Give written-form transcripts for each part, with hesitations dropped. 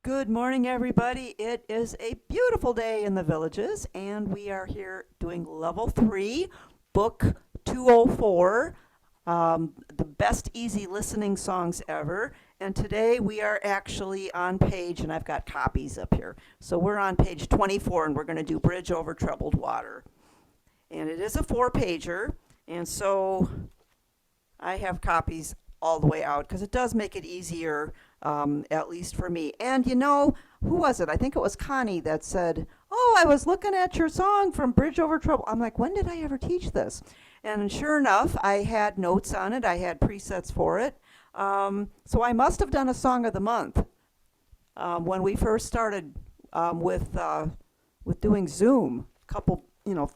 Good morning, everybody. It is a beautiful day in the villages, and we are here doing level 3, book 204, the best easy listening songs ever. And today we are actually on page, and I've got copies up here. So we're on page 24, and we're going to do Bridge Over Troubled Water. And it is a 4-pager, and so I have copies all the way out because it does make it easier, at least for me. And who was it? I think it was Connie that said, "Oh, I was looking at your song from Bridge Over Trouble." I'm like, when did I ever teach this? And sure enough, I had notes on it, I had presets for it. So I must have done a song of the month when we first started with doing Zoom a couple,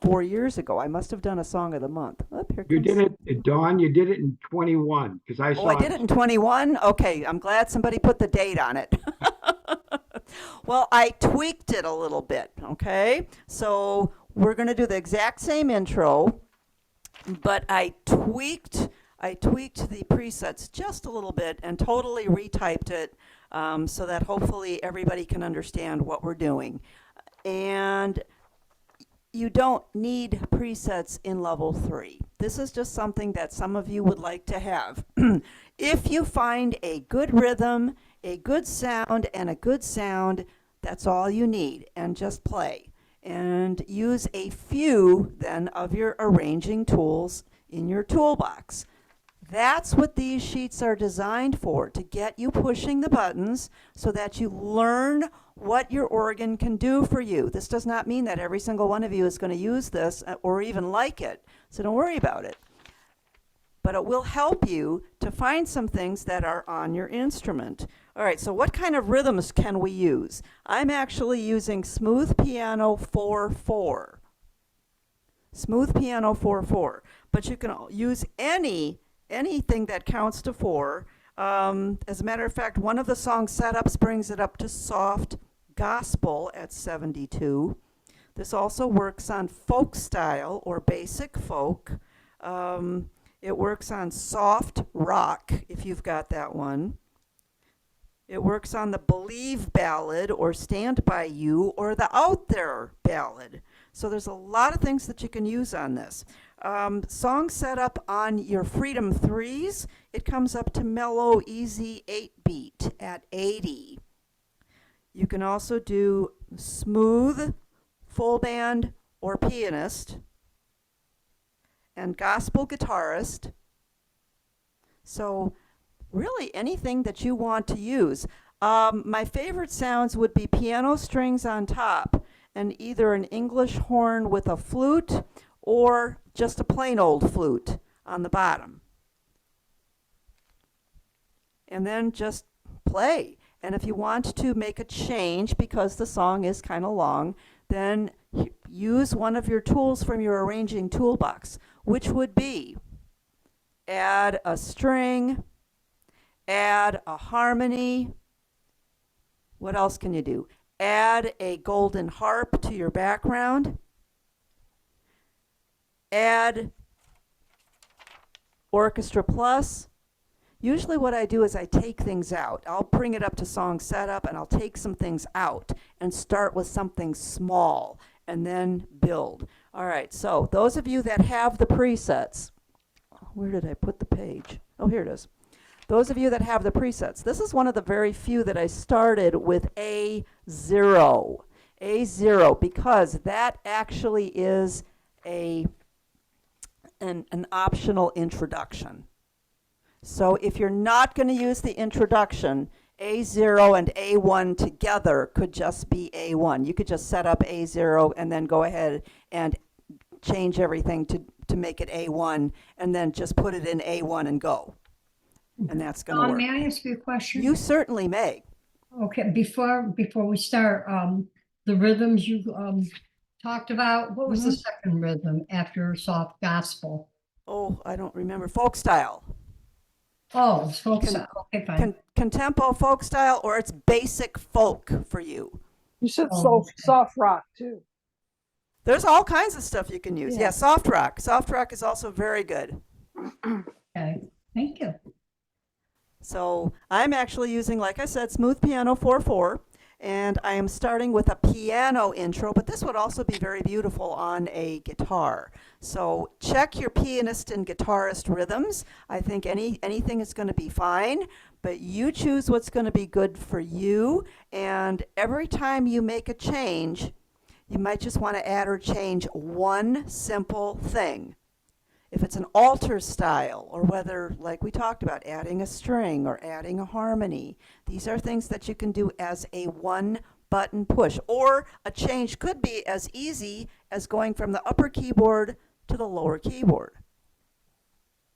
4 years ago. I must have done a song of the month. Oh, here You did comes. it, Dawn, you did it in 21 because I Oh, I saw did it. it in 21? Okay, I'm glad somebody put the date on it. Well, I tweaked it a little bit, okay? So we're going to do the exact same intro, but I tweaked the presets just a little bit and totally retyped it, so that hopefully everybody can understand what we're doing. And you don't need presets in level 3. This is just something that some of you would like to have. If you find a good rhythm, a good sound, and a good sound, that's all you need, and just play. And use a few then of your arranging tools in your toolbox. That's what these sheets are designed for, to get you pushing the buttons so that you learn what your organ can do for you. This does not mean that every single one of you is going to use this or even like it, so don't worry about it. But it will help you to find some things that are on your instrument. All right, so what kind of rhythms can we use? I'm actually using Smooth Piano 4/4. Smooth Piano 4/4. But you can use anything that counts to 4. As a matter of fact, one of the song setups brings it up to soft gospel at 72. This also works on folk style or basic folk. It works on soft rock, if you've got that one. It works on the Believe ballad or Stand By You or the Out There ballad. So there's a lot of things that you can use on this. Song set up on your Freedom 3s, it comes up to mellow, easy 8-beat at 80. You can also do smooth, full band, or pianist, and gospel guitarist. So really anything that you want to use. My favorite sounds would be piano strings on top and either an English horn with a flute or just a plain old flute on the bottom. And then just play. And if you want to make a change because the song is kind of long, then use one of your tools from your arranging toolbox, which would be add a string, add a harmony. What else can you do? Add a golden harp to your background. Add Orchestra Plus. Usually what I do is I take things out. I'll bring it up to song setup and I'll take some things out and start with something small and then build. All right, so those of you that have the presets, where did I put the page? Oh, here it is. Those of you that have the presets, this is one of the very few that I started with A0. A0, because that actually is an optional introduction. So if you're not going to use the introduction, A0 and A1 together could just be A1. You could just set up A0 and then go ahead and change everything to make it A1 and then just put it in A1 and go. And that's going to Dawn, work. may I ask you a question? You certainly may. Okay, before we start, the rhythms you talked about, what was the second rhythm after soft gospel? Oh, I don't remember. Folk style. Oh, it's folk Con- style. Okay, fine. Contempo folk style, or it's basic folk for you. You said Oh, okay. soft rock too. There's all kinds of stuff you can use. Yeah. Yeah, soft rock. Soft rock is also very good. Okay, thank you. So I'm actually using, like I said, Smooth Piano 4/4. And I am starting with a piano intro, but this would also be very beautiful on a guitar. So check your pianist and guitarist rhythms. I think anything is going to be fine, but you choose what's going to be good for you. And every time you make a change, you might just want to add or change one simple thing. If it's an alter style, or whether, like we talked about, adding a string or adding a harmony, these are things that you can do as a one button push. Or a change could be as easy as going from the upper keyboard to the lower keyboard.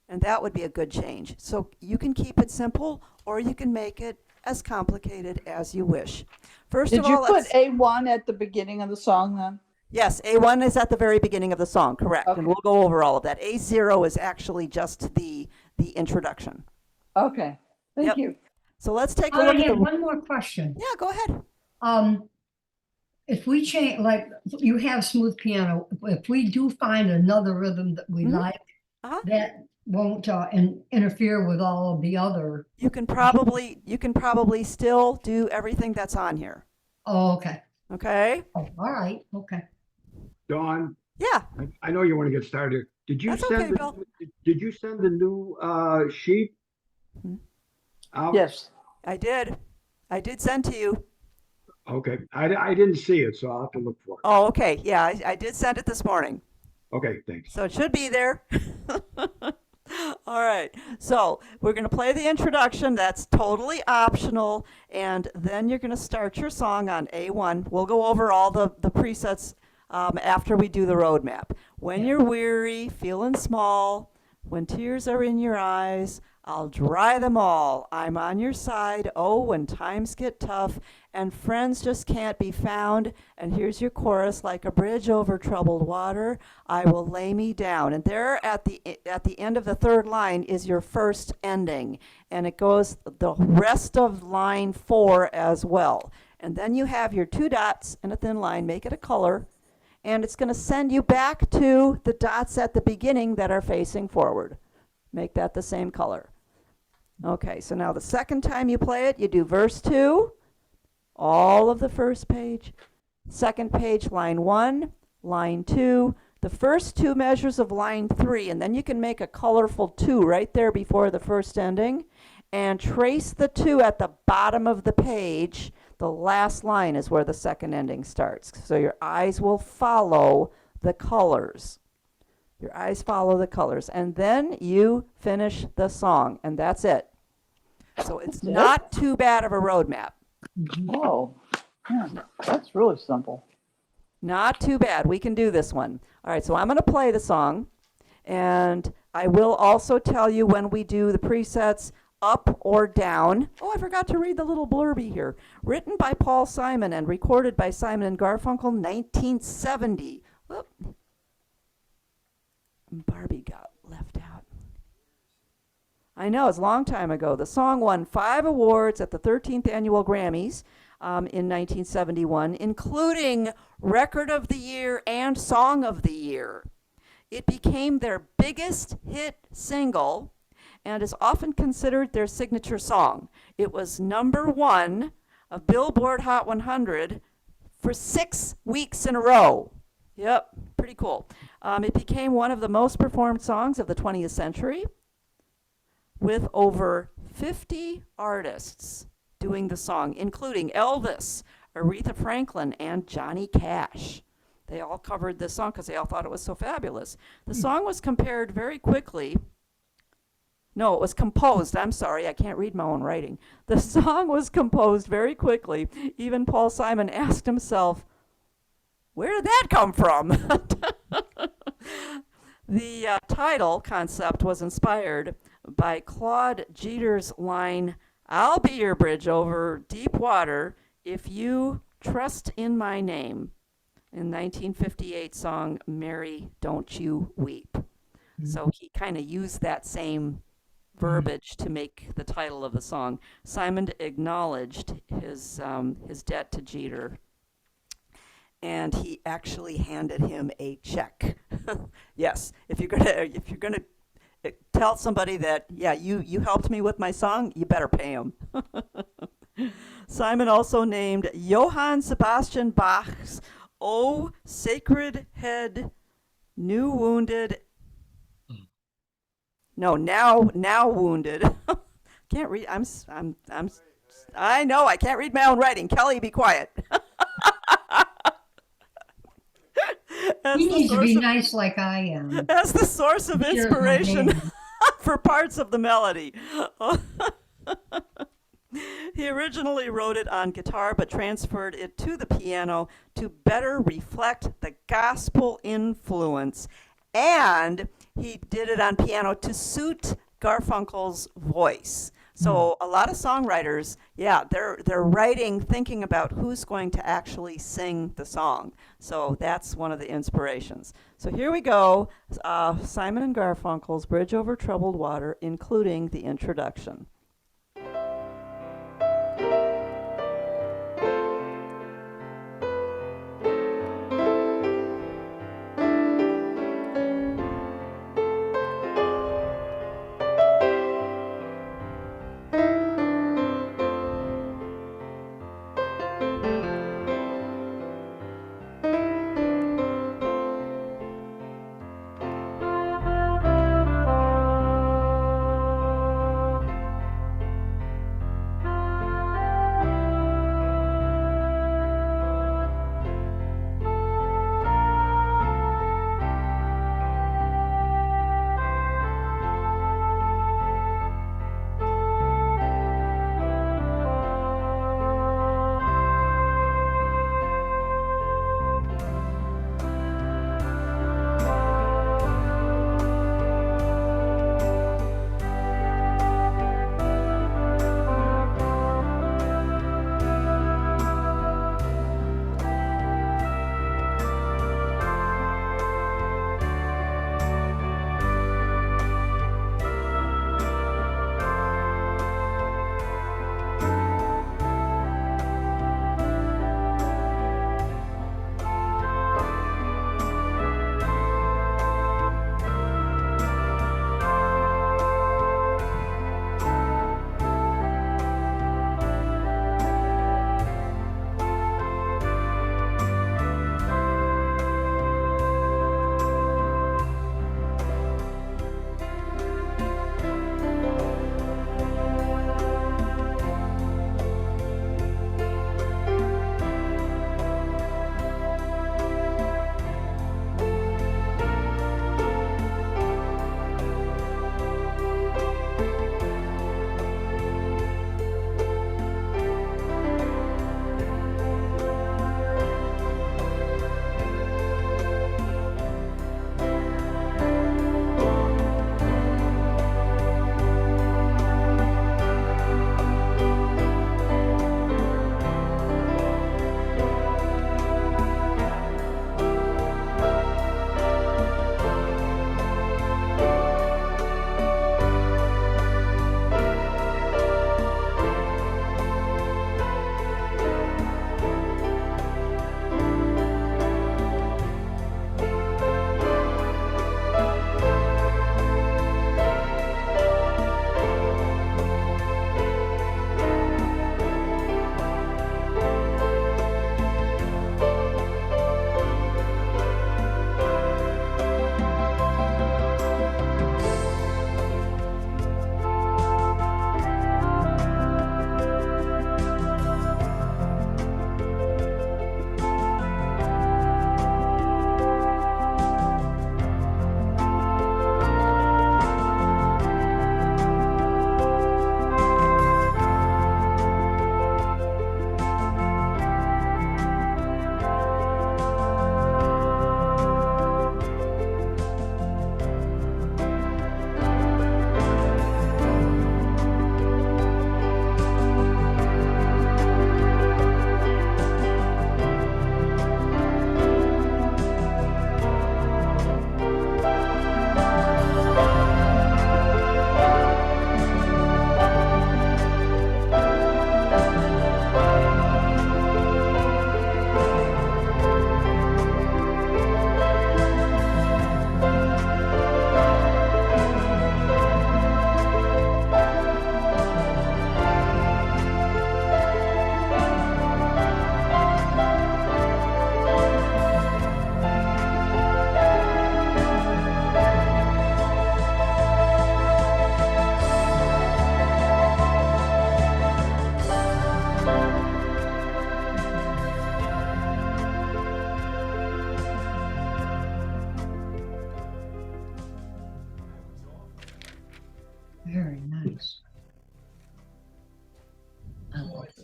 And that would be a good change. So you can keep it simple, or you can make it as complicated as you wish. First Did of you all, put let's, A1 at the beginning of the song then? yes, A1 is at the very beginning of the song, correct. Okay. And we'll go over all of that. A0 is actually just the introduction. Okay, thank Yep. you. So let's take a I look at have the. one more question. Yeah, go ahead. Um, if we change, like you have smooth piano, if we do find another rhythm that we Mhm. like, Uh-huh. that won't interfere with all of the other. You can probably still do everything that's on here. Oh, okay. Okay? Oh, all right. Okay. Dawn, Yeah, I know you want to get started. Did you That's okay, send, Bill. did you send the new sheet Hmm. out? Yes, I did. I did send to you. Okay, I didn't see it, so I'll have to look for it. Oh, okay. Yeah, I did send it this morning. Okay, thanks. So it should be there. All right. So we're going to play the introduction. That's totally optional. And then you're going to start your song on A1. We'll go over all the presets after we do the roadmap. When you're weary, feeling small, when tears are in your eyes, I'll dry them all. I'm on your side. Oh, when times get tough and friends just can't be found. And here's your chorus: like a bridge over troubled water, I will lay me down. And there at the end of the third line is your first ending. And it goes the rest of line 4 as well. And then you have your 2 dots and a thin line. Make it a color. And it's going to send you back to the dots at the beginning that are facing forward. Make that the same color. Okay, so now the second time you play it, you do verse 2, all of the first page, second page, line 1, line 2, the first 2 measures of line 3, and then you can make a colorful 2 right there before the first ending, and trace the 2 at the bottom of the page. The last line is where the second ending starts. So your eyes will follow the colors. Your eyes follow the colors. And then you finish the song, and that's it. So it's That's it? not too bad of a roadmap. oh, yeah, that's really simple. Not too bad. We can do this one. All right, so I'm going to play the song, and I will also tell you when we do the presets up or down. Oh, I forgot to read the little blurby here. Written by Paul Simon and recorded by Simon and Garfunkel, 1970. Whoop. Barbie got left out. I know, it's a long time ago. The song won 5 awards at the 13th Annual Grammys in 1971, including Record of the Year and Song of the Year. It became their biggest hit single and is often considered their signature song. It was #1 of Billboard Hot 100 for 6 weeks in a row. Yep, pretty cool. It became one of the most performed songs of the 20th century, with over 50 artists doing the song, including Elvis, Aretha Franklin, and Johnny Cash. They all covered this song because they all thought it was so fabulous. The song was compared very quickly. No, it was composed. I'm sorry, I can't read my own writing. The song was composed very quickly. Even Paul Simon asked himself, where did that come from? The title concept was inspired by Claude Jeter's line, I'll be your bridge over deep water if you trust in my name, in 1958 song, Mary, Don't You Weep. So he kind of used that same verbiage to make the title of the song. Simon acknowledged his debt to Jeter, and he actually handed him a check. Yes, if you're gonna tell somebody that, yeah, you helped me with my song, you better pay him. Simon also named Johann Sebastian Bach's O Sacred Head, New Wounded. No, now wounded. Can't read. I know I can't read my own writing. Kelly, be quiet. As He the needs to source be of- nice like I am. as the source of Shares my inspiration name. for parts of the melody. He originally wrote it on guitar but transferred it to the piano to better reflect the gospel influence. And he did it on piano to suit Garfunkel's voice. So a lot of songwriters, yeah, they're writing thinking about who's going to actually sing the song. So that's one of the inspirations. So here we go, Simon and Garfunkel's Bridge Over Troubled Water, including the introduction.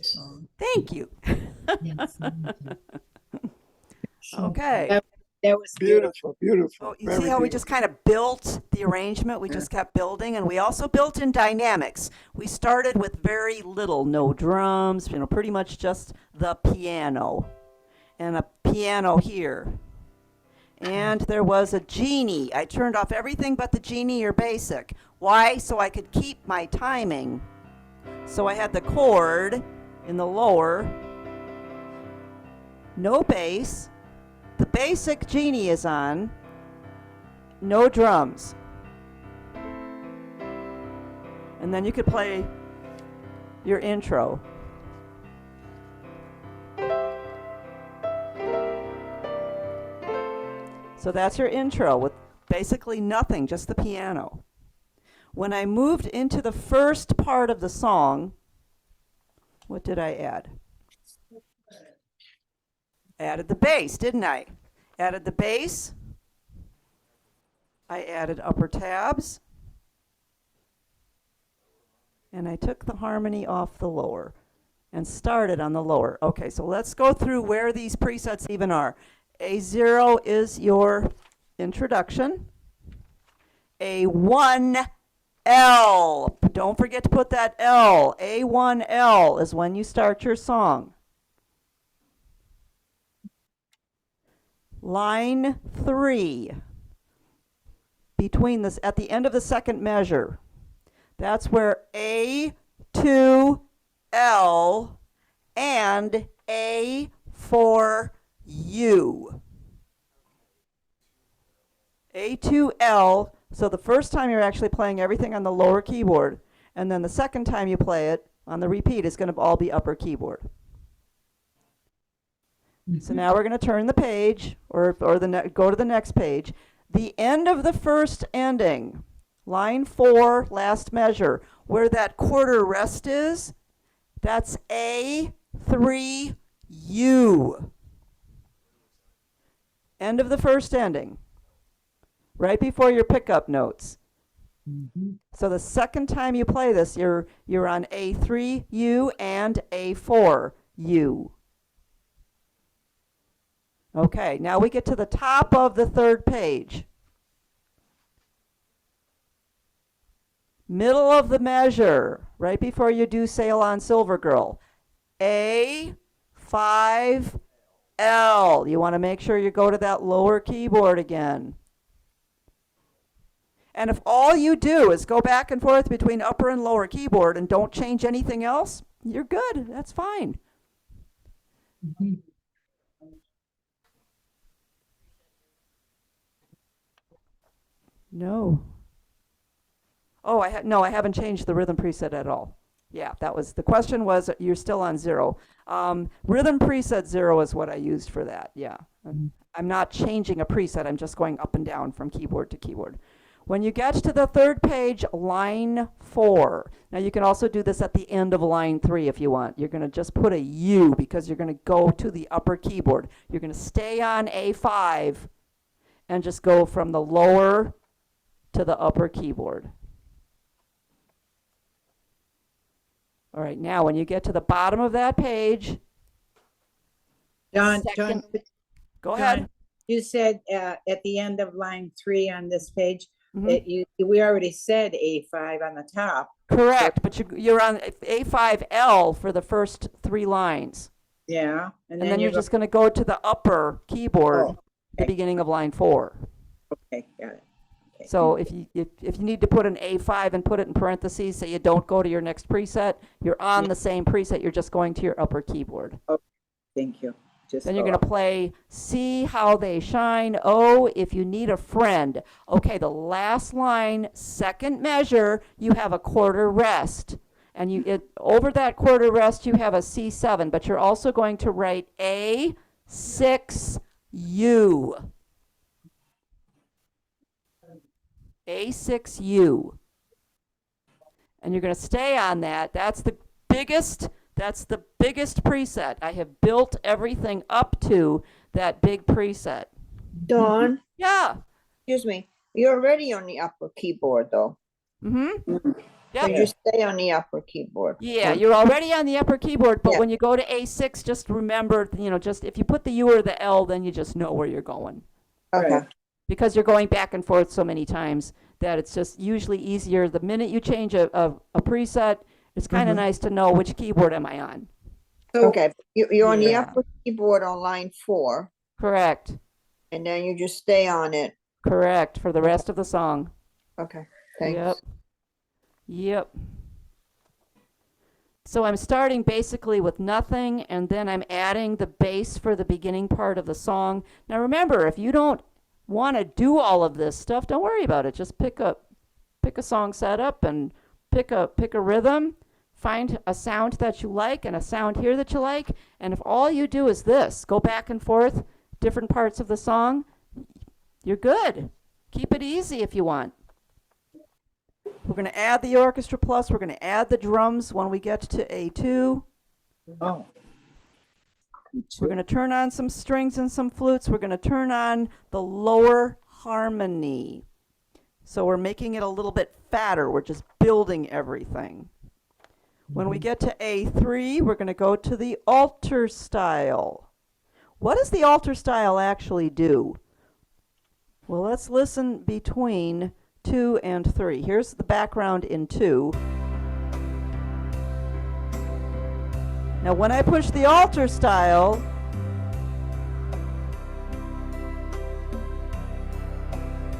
song. Thank you. Yes, thank you. So, Okay. That was beautiful. Beautiful, beautiful. Oh, you very see how we beautiful. just kind of built the arrangement? We just kept building, and we also built in dynamics. We started with very little, no drums, pretty much just the piano and a piano here. And there was a genie. I turned off everything but the genie or basic. Why? So I could keep my timing. So I had the chord in the lower, no bass. The basic genie is on, no drums. And then you could play your intro. So that's your intro with basically nothing, just the piano. When I moved into the first part of the song, what did I add? Added the bass, didn't I? Added the bass. I added upper tabs. And I took the harmony off the lower and started on the lower. Okay, so let's go through where these presets even are. A0 is your introduction. A1L. Don't forget to put that L. A1L is when you start your song. Line 3, between this, at the end of the second measure, that's where A2L and A4U. A2L, so the first time you're actually playing everything on the lower keyboard, and then the second time you play it on the repeat, it's going to all be upper keyboard. So now we're going to turn the page, or go to the next page. The end of the first ending, line 4, last measure, where that quarter rest is, that's A3U. End of the first ending, right before your pickup notes. So the second time you play this, you're on A3U and A4U. Okay, now we get to the top of the third page. Middle of the measure, right before you do Sail on Silver Girl. A5L. You want to make sure you go to that lower keyboard again. And if all you do is go back and forth between upper and lower keyboard and don't change anything else, you're good. That's fine. No. Oh, I haven't changed the rhythm preset at all. Yeah, that was, the question was, you're still on 0. Rhythm preset 0 is what I used for that, yeah. I'm not changing a preset, I'm just going up and down from keyboard to keyboard. When you get to the third page, line 4. Now you can also do this at the end of line 3 if you want. You're going to just put a U because you're going to go to the upper keyboard. You're going to stay on A5 and just go from the lower to the upper keyboard. All right, now when you get to the bottom of that page, John, go ahead. you said at the end of line 3 on this page, Mhm. that we already said A5 on the top. Correct, but you're on A5L for the first 3 lines. Yeah. And then you're just going to go to the upper keyboard at the beginning of line 4. Okay, got it. Okay. So if you need to put an A5 and put it in parentheses so you don't go to your next preset, you're on the same preset, you're just going to your upper keyboard. Thank you. Then you're going to play See How They Shine, Oh, If You Need a Friend. Okay, the last line, second measure, you have a quarter rest. And over that quarter rest, you have a C7, but you're also going to write A6U. A6U. And you're going to stay on that. That's the biggest preset. I have built everything up to that big preset. Dawn, Yeah. excuse me. You're already on the upper keyboard though. Mm-hmm. So Yep. you stay on the upper keyboard. Yeah, you're already on the upper keyboard, but Yeah. when you go to A6, just remember, just if you put the U or the L, then you just know where you're going. Okay, Right. Because you're going back and forth so many times that it's just usually easier. The minute you change a preset, it's kind of nice to know which keyboard am I on. So, okay. You're on the Yeah. upper keyboard on line 4, Correct. and then you just stay on it. Correct for the rest of the song. Okay, thanks. Yep. Yep. So I'm starting basically with nothing, and then I'm adding the bass for the beginning part of the song. Now remember, if you don't want to do all of this stuff, don't worry about it. Just pick a song setup and pick a rhythm, find a sound that you like and a sound here that you like, and if all you do is this, go back and forth, different parts of the song, you're good. Keep it easy if you want. We're going to add the orchestra plus. We're going to add the drums when we get to A2. Oh, We're going to turn on some strings and some flutes. We're going to turn on the lower harmony. So we're making it a little bit fatter. We're just building everything. When we get to A3, we're going to go to the alter style. What does the alter style actually do? Well, let's listen between 2 and 3. Here's the background in 2. Now when I push the alter style,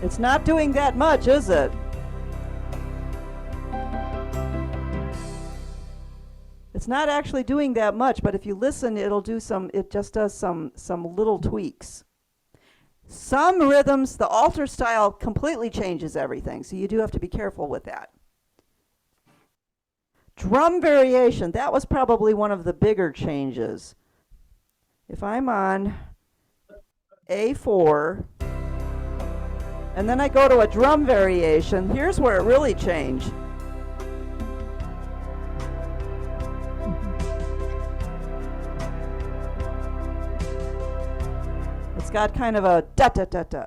it's not doing that much, is it? It's not actually doing that much, but if you listen, it just does some little tweaks. Some rhythms, the alter style completely changes everything, so you do have to be careful with that. Drum variation, that was probably one of the bigger changes. If I'm on A4, and then I go to a drum variation, here's where it really changed. It's got kind of a da-da-da-da.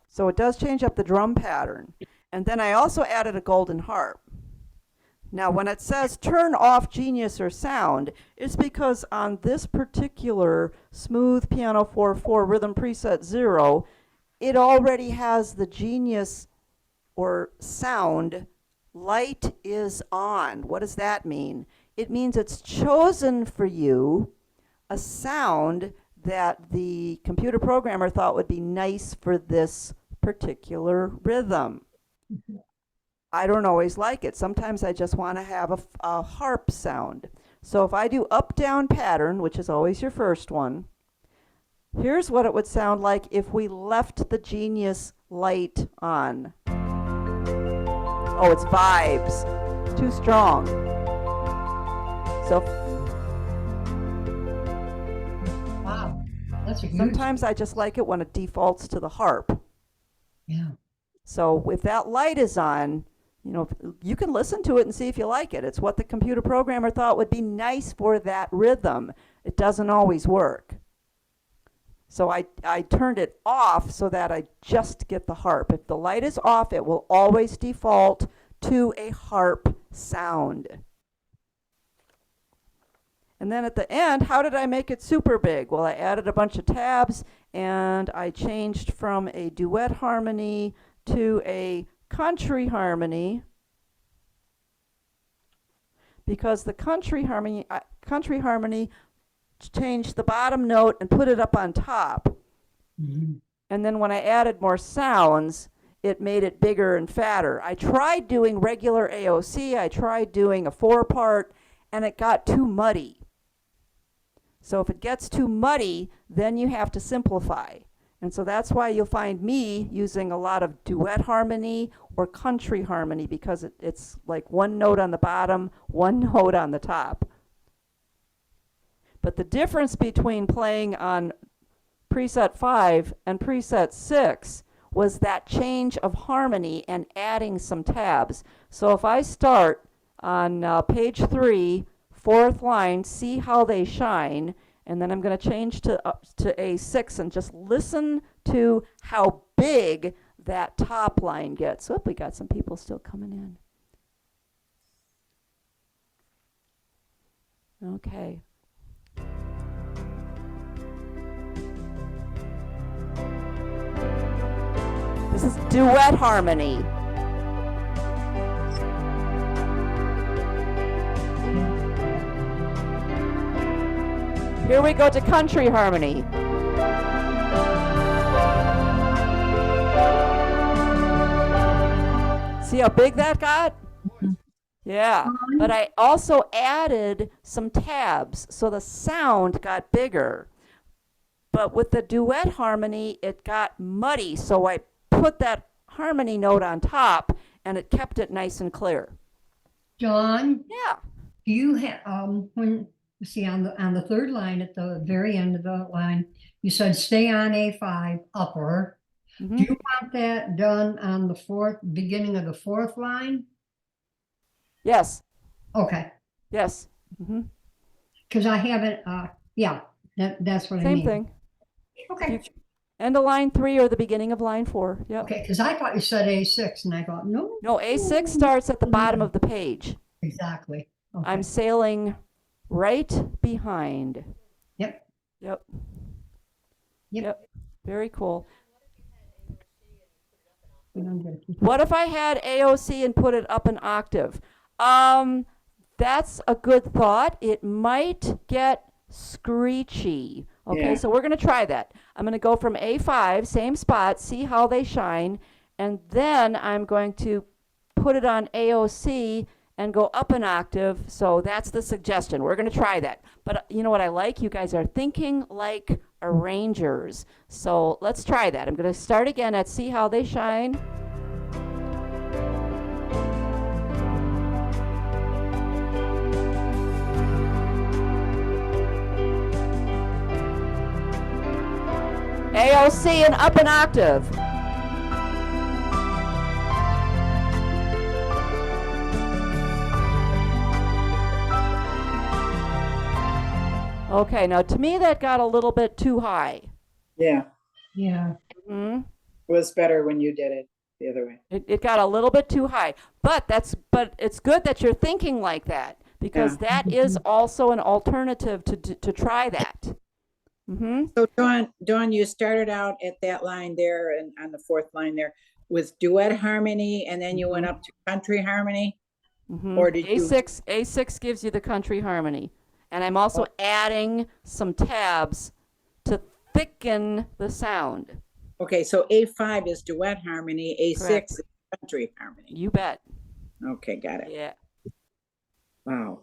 So it does change up the drum pattern. And then I also added a golden harp. Now when it says turn off Genius or sound, it's because on this particular Smooth Piano 4/4 Rhythm Preset 0, it already has the Genius or sound light is on. What does that mean? It means it's chosen for you a sound that the computer programmer thought would be nice for this particular rhythm. I don't always like it. Sometimes I just want to have a harp sound. So if I do up-down pattern, which is always your first one, here's what it would sound like if we left the Genius light on. Oh, it's vibes. Too strong. So Wow, that's a huge. sometimes I just like it when it defaults to the harp. Yeah. So if that light is on, you can listen to it and see if you like it. It's what the computer programmer thought would be nice for that rhythm. It doesn't always work. So I turned it off so that I just get the harp. If the light is off, it will always default to a harp sound. And then at the end, how did I make it super big? Well, I added a bunch of tabs and I changed from a duet harmony to a country harmony, because the country harmony changed the bottom note and put it up on top. Mhm. And then when I added more sounds, it made it bigger and fatter. I tried doing regular AOC, I tried doing a 4-part, and it got too muddy. So if it gets too muddy, then you have to simplify. And so that's why you'll find me using a lot of duet harmony or country harmony, because it's like one note on the bottom, one note on the top. But the difference between playing on preset 5 and preset 6 was that change of harmony and adding some tabs. So if I start on page 3, 4th line, see how they shine, and then I'm going to change to A6 and just listen to how big that top line gets. Oh, we got some people still coming in. Okay. This is duet harmony. Here we go to country harmony. See how big that got? Yeah, but I also added some tabs, so the sound got bigger. But with the duet harmony, it got muddy, so I put that harmony note on top, and it kept it nice and clear. John, Yeah. do you have, when, see, on the third line, at the very end of the line, you said stay on A5 upper. Do Mhm. you want that done on the beginning of the fourth line? Yes. Okay, Yes. hmm because I haven't, yeah, that's what I Same mean. thing. Okay, End of line 3 or the beginning of line 4. Yep. okay, because I thought you said A6, and I thought, no. No, A6 starts at the bottom of the page. Exactly. Okay. I'm sailing right behind. Yep. Yep. Yep. Very cool. We don't get it. What if I had AOC and put it up an octave? That's a good thought. It might get screechy. Okay, Yeah. so we're going to try that. I'm going to go from A5, same spot, see how they shine, and then I'm going to put it on AOC and go up an octave. So that's the suggestion. We're going to try that. But you know what I like? You guys are thinking like arrangers. So let's try that. I'm going to start again at see how they shine. AOC and up an octave. Okay, now to me that got a little bit too high. Yeah, Yeah. hmm it was better when you did it the other way. It got a little bit too high. But it's good that you're thinking like that because that is also an alternative to try that. So Dawn, you started out at that line there and on the fourth line there with duet harmony, and then you went up to country harmony? Or did you- A6 gives you the country harmony. And I'm also adding some tabs to thicken the sound. Okay, so A5 is duet harmony, A6 Correct. is country harmony. You bet. Okay, got it. Yeah. Wow.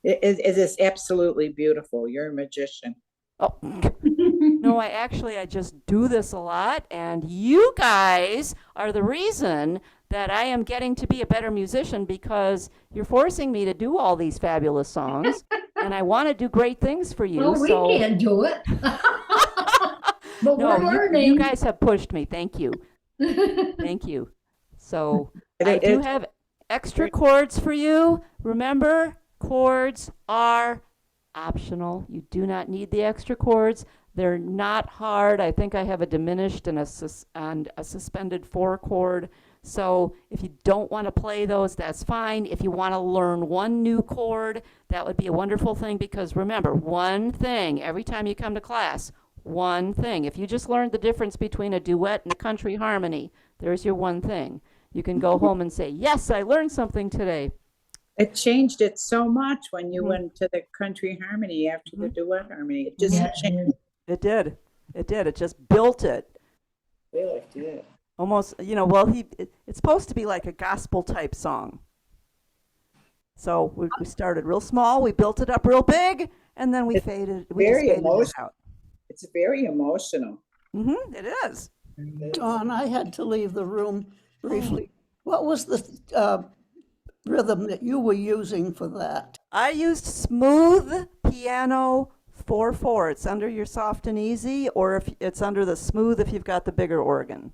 It is absolutely beautiful. You're a magician. Oh, no, I just do this a lot, and you guys are the reason that I am getting to be a better musician because you're forcing me to do all these fabulous songs, and I want to do great things for you. Well, we so can't do it. But no, we're you learning. guys have pushed me. Thank you. Thank you. So I It- do it- have extra chords for you. Remember, chords are optional. You do not need the extra chords. They're not hard. I think I have a diminished and a suspended 4 chord. So if you don't want to play those, that's fine. If you want to learn one new chord, that would be a wonderful thing because remember, one thing every time you come to class, one thing. If you just learned the difference between a duet and a country harmony, there's your one thing. You can go home and say, yes, I learned something today. It changed it so much when you Mhm. went to the country harmony after the duet harmony. It just Yeah, it changed. is. It did. It did. It just built it. Really did. Almost, well, it's supposed to be like a gospel type song. So we started real small, we built it up real big, and then we It's faded very it emotional. out. It's very emotional. It is. Dawn, I had to leave the room briefly. What was the rhythm that you were using for that? I used smooth piano 4/4. It's under your soft and easy, or if it's under the smooth if you've got the bigger organ.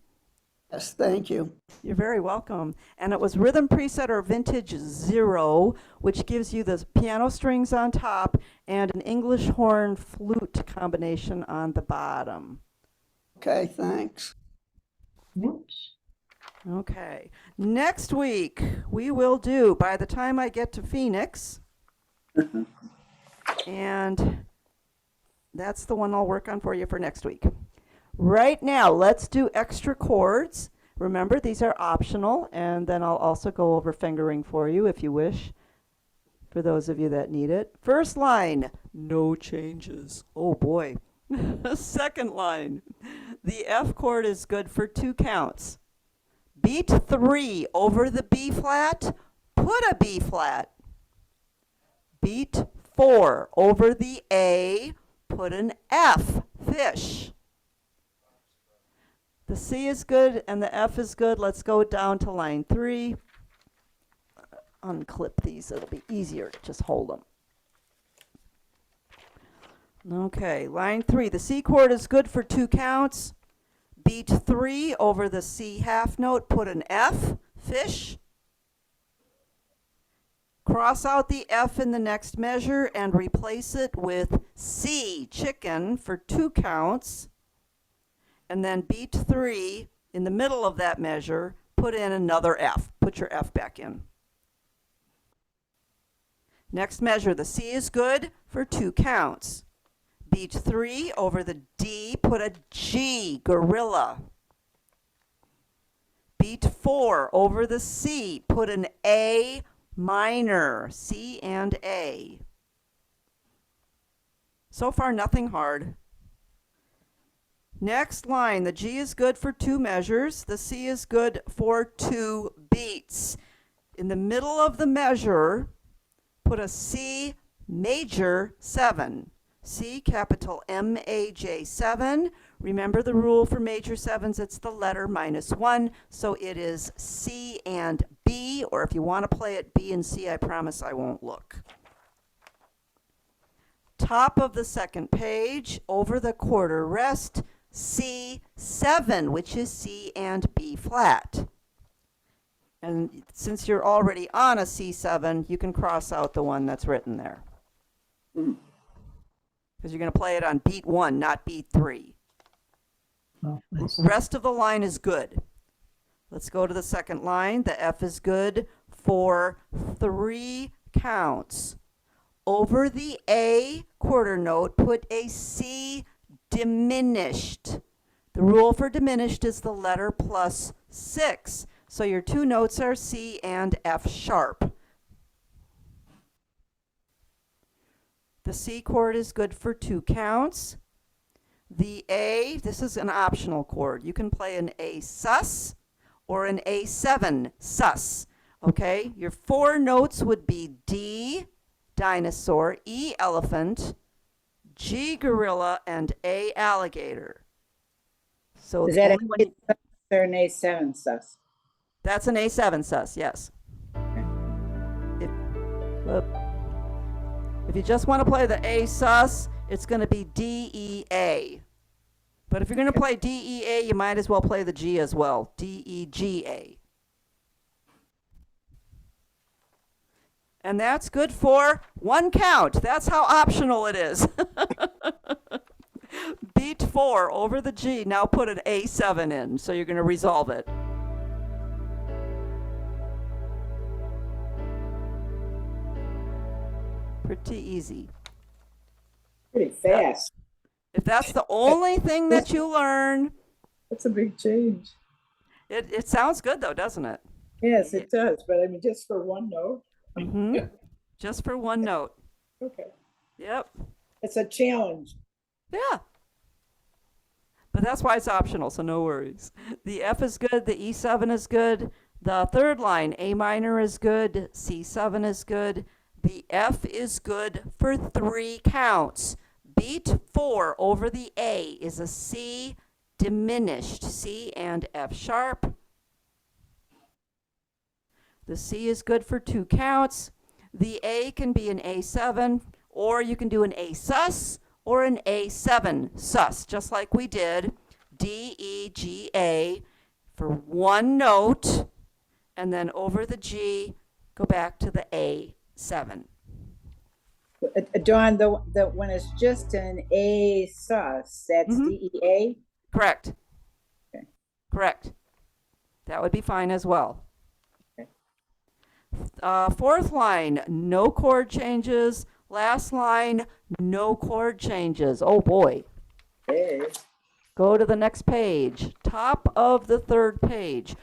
Yes, thank you. You're very welcome. And it was rhythm preset or vintage 0, which gives you the piano strings on top and an English horn flute combination on the bottom. Okay, thanks. Whoops. Okay. Next week, we will do, by the time I get to Phoenix, And that's the one I'll work on for you for next week. Right now, let's do extra chords. Remember, these are optional, and then I'll also go over fingering for you if you wish, for those of you that need it. First line, no changes. Oh boy. Second line, the F chord is good for 2 counts. Beat 3 over the B flat, put a B flat. Beat 4 over the A, put an F, fish. The C is good and the F is good. Let's go down to line 3. Unclip these, it'll be easier. Just hold them. Okay, line 3. The C chord is good for 2 counts. Beat 3 over the C half note, put an F, fish. Cross out the F in the next measure and replace it with C, chicken, for 2 counts. And then beat 3 in the middle of that measure, put in another F. Put your F back in. Next measure, the C is good for 2 counts. Beat 3 over the D, put a G, gorilla. Beat 4 over the C, put an A minor, C and A. So far, nothing hard. Next line, the G is good for 2 measures. The C is good for 2 beats. In the middle of the measure, put a C major 7. C capital M-A-J 7. Remember the rule for major 7s, it's the letter -1. So it is C and B, or if you want to play it B and C, I promise I won't look. Top of the second page, over the quarter rest, C7, which is C and B flat. And since you're already on a C7, you can cross out the one that's written there. Because you're going to play it on beat 1, not beat 3. Oh, that's- Rest of the line is good. Let's go to the second line. The F is good for 3 counts. Over the A quarter note, put a C diminished. The rule for diminished is the letter +6. So your 2 notes are C and F sharp. The C chord is good for 2 counts. The A, this is an optional chord. You can play an A sus or an A7 sus. Okay, your 4 notes would be D, dinosaur, E, elephant, G, gorilla, and A, alligator. So Is the that only one or an A7 sus? that's an A7 sus, yes. Whoop. If you just want to play the A sus, it's going to be D, E, A. But if you're going to play D, E, A, you might as well play the G as well. D, E, G, A. And that's good for 1 count. That's how optional it is. Beat 4 over the G. Now put an A7 in. So you're going to resolve it. Pretty easy. Pretty fast. If that's the only thing that you learn, That's a big change. it sounds good though, doesn't it? Yes, it does, but I mean, just for 1 note? Mm-hmm. Just for 1 note. Okay. Yep. It's a challenge. Yeah. But that's why it's optional, so no worries. The F is good, the E7 is good, the third line, A minor is good, C7 is good, the F is good for 3 counts. Beat 4 over the A is a C diminished, C and F sharp. The C is good for 2 counts. The A can be an A7, or you can do an A sus or an A7 sus, just like we did. D, E, G, A for 1 note, and then over the G, go back to the A7. Dawn, the when it's just an A sus, that's Mhm. DEA? Correct. Okay. Correct. That would be fine as well. Okay. Fourth line, no chord changes. Last line, no chord changes. Oh boy. Hey. Go to the next page. Top of the third page.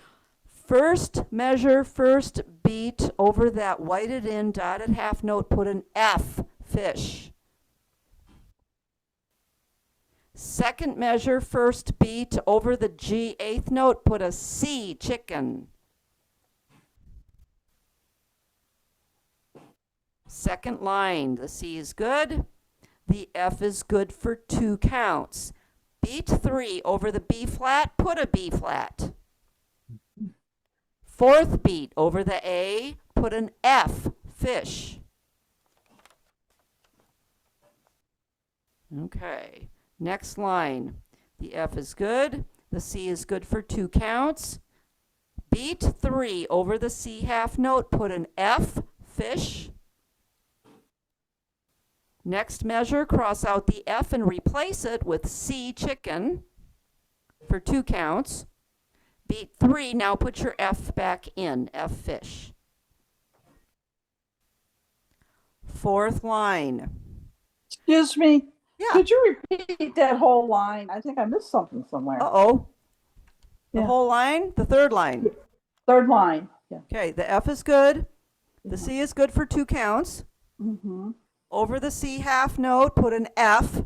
First measure, first beat over that whited in dotted half note, put an F, fish. Second measure, first beat over the G eighth note, put a C, chicken. Second line, the C is good. The F is good for 2 counts. Beat 3 over the B flat, put a B flat. Fourth beat over the A, put an F, fish. Okay, next line. The F is good. The C is good for 2 counts. Beat 3 over the C half note, put an F, fish. Next measure, cross out the F and replace it with C, chicken, for 2 counts. Beat 3, now put your F back in, F, fish. Fourth line. Excuse me, Yeah. could you repeat that whole line? I think I missed something somewhere. Uh-oh. The Yeah. whole line? The third line. Third line, yeah. Okay, the F is good. The C is good for 2 counts. Mm-hmm. Over the C half note, put an F.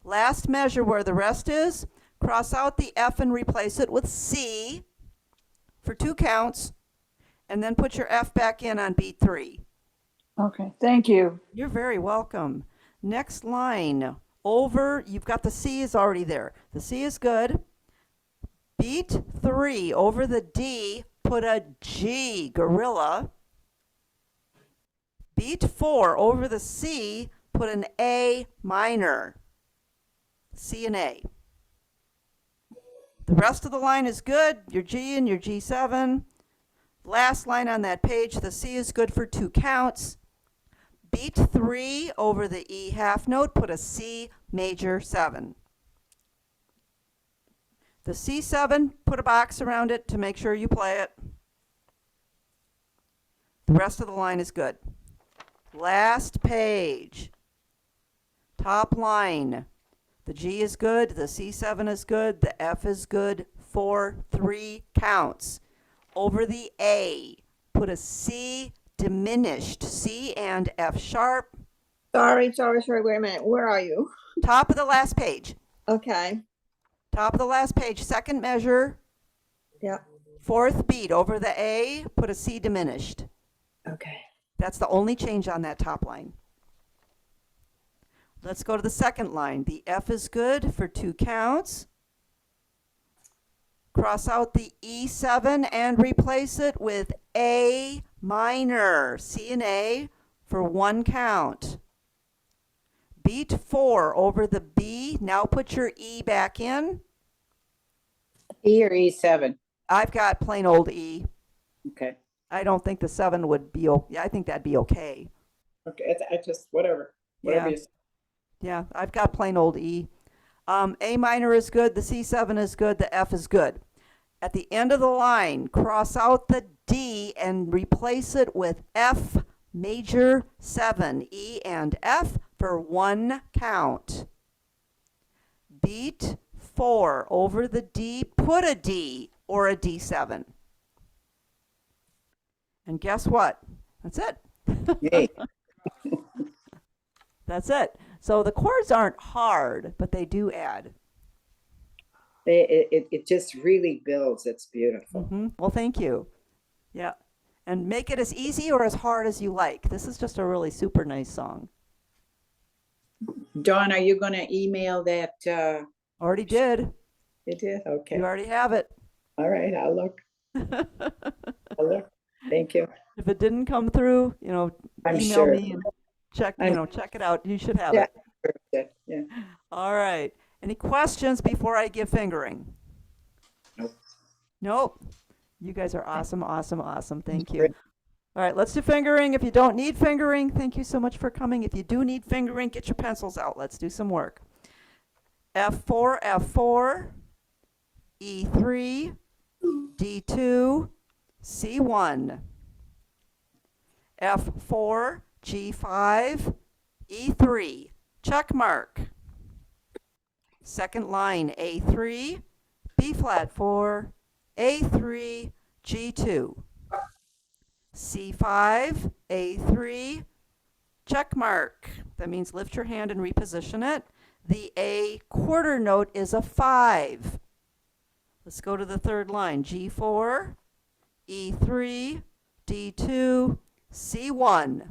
Last measure where the rest is, cross out the F and replace it with C for 2 counts, and then put your F back in on beat 3. Okay, thank you. You're very welcome. Next line, over, you've got the C is already there. The C is good. Beat 3 over the D, put a G, gorilla. Beat 4 over the C, put an A minor. C and A. The rest of the line is good. Your G and your G7. Last line on that page, the C is good for 2 counts. Beat 3 over the E half note, put a C major 7. The C7, put a box around it to make sure you play it. The rest of the line is good. Last page. Top line. The G is good, the C7 is good, the F is good for 3 counts. Over the A, put a C diminished, C and F sharp. Sorry, wait a minute. Where are you? Top of the last page. Okay, Top of the last page, second measure, yeah, fourth beat. Over the A, put a C diminished. okay. That's the only change on that top line. Let's go to the second line. The F is good for 2 counts. Cross out the E7 and replace it with A minor, C and A, for 1 count. Beat 4 over the B. Now put your E back in. E or E7? I've got plain old E. Okay. I don't think the 7 would be, I think that'd be okay. Okay, I just, whatever. Whatever Yeah. you say. Yeah, I've got plain old E. A minor is good, the C7 is good, the F is good. At the end of the line, cross out the D and replace it with F major 7, E and F for 1 count. Beat 4 over the D, put a D or a D7. And guess what? That's it. Yay. That's it. So the chords aren't hard, but they do add. It just really builds. It's beautiful. Well, thank you. Yeah. And make it as easy or as hard as you like. This is just a really super nice song. Dawn, are you going to email that? Already did. You did? Okay. You already have it. All right, I'll look. I'll look. Thank you. If it didn't come through, I'm email sure. me and check, check it out. You should have Yeah. it. Yeah. All right. Any questions before I give fingering? Nope. Nope. You guys are awesome, awesome, awesome. Thank you. Great. All right, let's do fingering. If you don't need fingering, thank you so much for coming. If you do need fingering, get your pencils out. Let's do some work. F4, F4, E3, D2, C1, F4, G5, E3, check mark. Second line, A3, B flat 4, A3, G2, C5, A3, check mark. That means lift your hand and reposition it. The A quarter note is a 5. Let's go to the third line, G4, E3, D2, C1,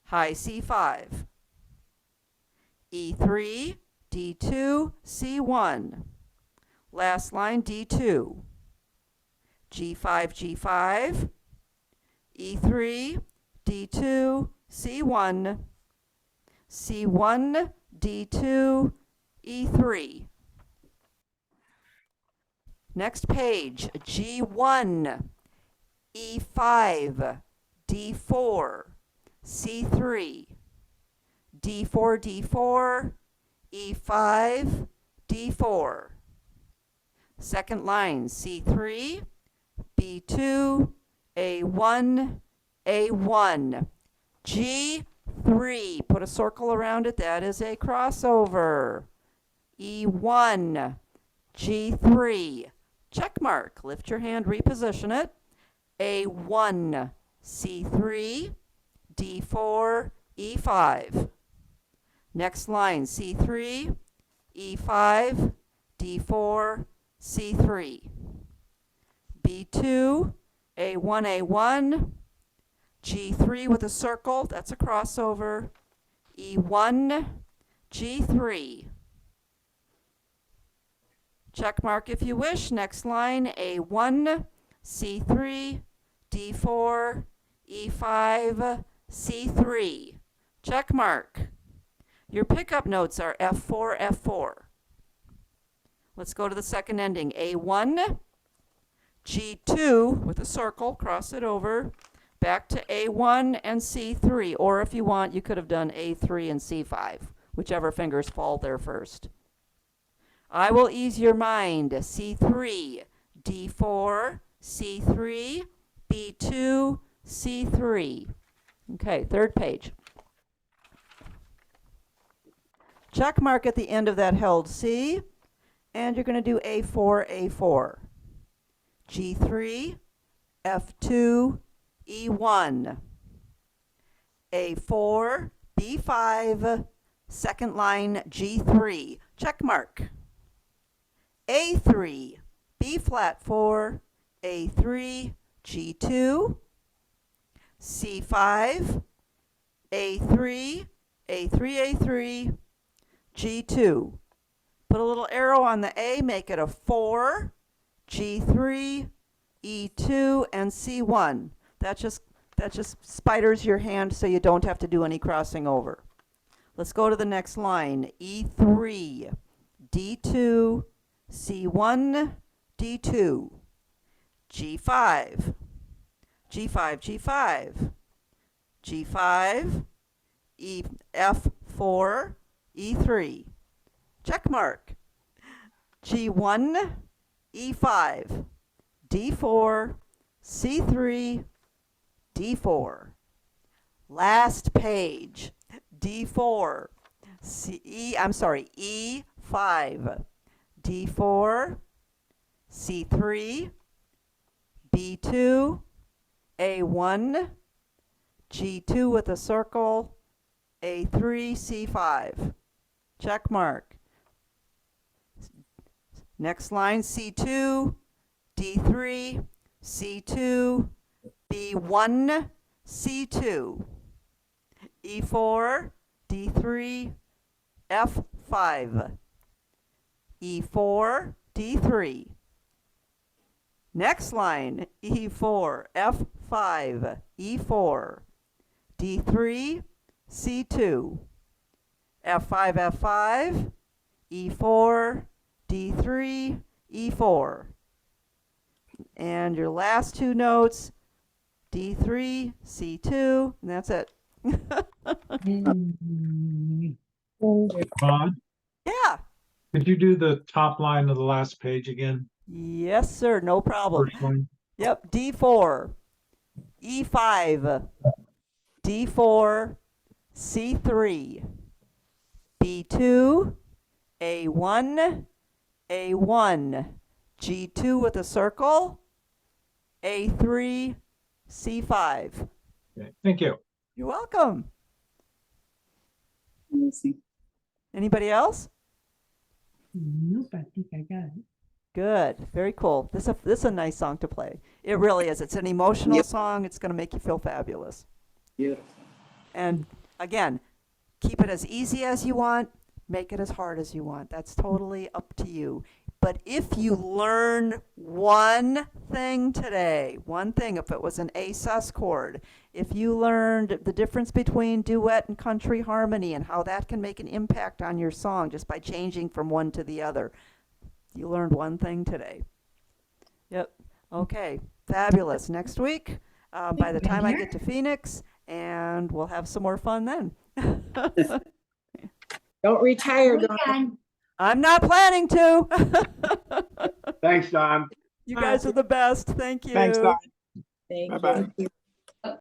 high C5, E3, D2, C1, last line D2, G5, G5, E3, D2, C1, C1, D2, E3. Next page, G1, E5, D4, C3, D4, D4, E5, D4. Second line, C3, B2, A1, A1. G3, put a circle around it, that is a crossover. E1, G3, check mark, lift your hand, reposition it. A1, C3, D4, E5. Next line, C3, E5, D4, C3. B2, A1, A1, G3 with a circle, that's a crossover. E1, G3. Check mark if you wish. Next line, A1, C3, D4, E5, C3. Check mark. Your pickup notes are F4, F4. Let's go to the second ending. A1, G2 with a circle, cross it over, back to A1 and C3. Or if you want, you could have done A3 and C5, whichever fingers fall there first. I will ease your mind. C3, D4, C3, B2, C3. Okay, third page. Check mark at the end of that held C, and you're going to do A4, A4. G3, F2, E1. A4, B5, second line, G3. Check mark. A3, B flat 4, A3, G2, C5, A3, A3, A3, G2. Put a little arrow on the A, make it a 4, G3, E2, and C1. That just spiders your hand so you don't have to do any crossing over. Let's go to the next line. E3, D2, C1, D2, G5, G5, G5, G5, F4, E3. Check mark. G1, E5, D4, C3, D4. Last page. D4, E5, D4, C3, B2, A1, G2 with a circle, A3, C5. Check mark. Next line, C2, D3, C2, B1, C2, E4, D3, F5, E4, D3. Next line, E4, F5, E4, D3, C2, F5, F5, E4, D3, E4. And your last two notes, D3, C2, and that's it. Mm. Ron, Yeah. could you do the top line of the last page again? Yes, sir. No problem. First line? Yep, D4, E5, D4, C3, B2, A1, A1, G2 with a circle, A3, C5. Okay, thank you. You're welcome. Let me see. Anybody else? Nope, I think I got it. Good, very cool. This is a nice song to play. It really is. It's an emotional Yep. song. It's going to make you feel fabulous. Beautiful. And again, keep it as easy as you want, make it as hard as you want. That's totally up to you. But if you learn one thing today, one thing, if it was an A sus chord, if you learned the difference between duet and country harmony and how that can make an impact on your song just by changing from one to the other, you learned one thing today. Yep. Okay. Fabulous. Next week, by the time I get to Phoenix, and we'll have some more fun then. Don't retire, Dawn. Weekend. I'm not planning to. Thanks, Don. You guys are the best. Thank you. Thanks, Don. Thank Bye-bye. you.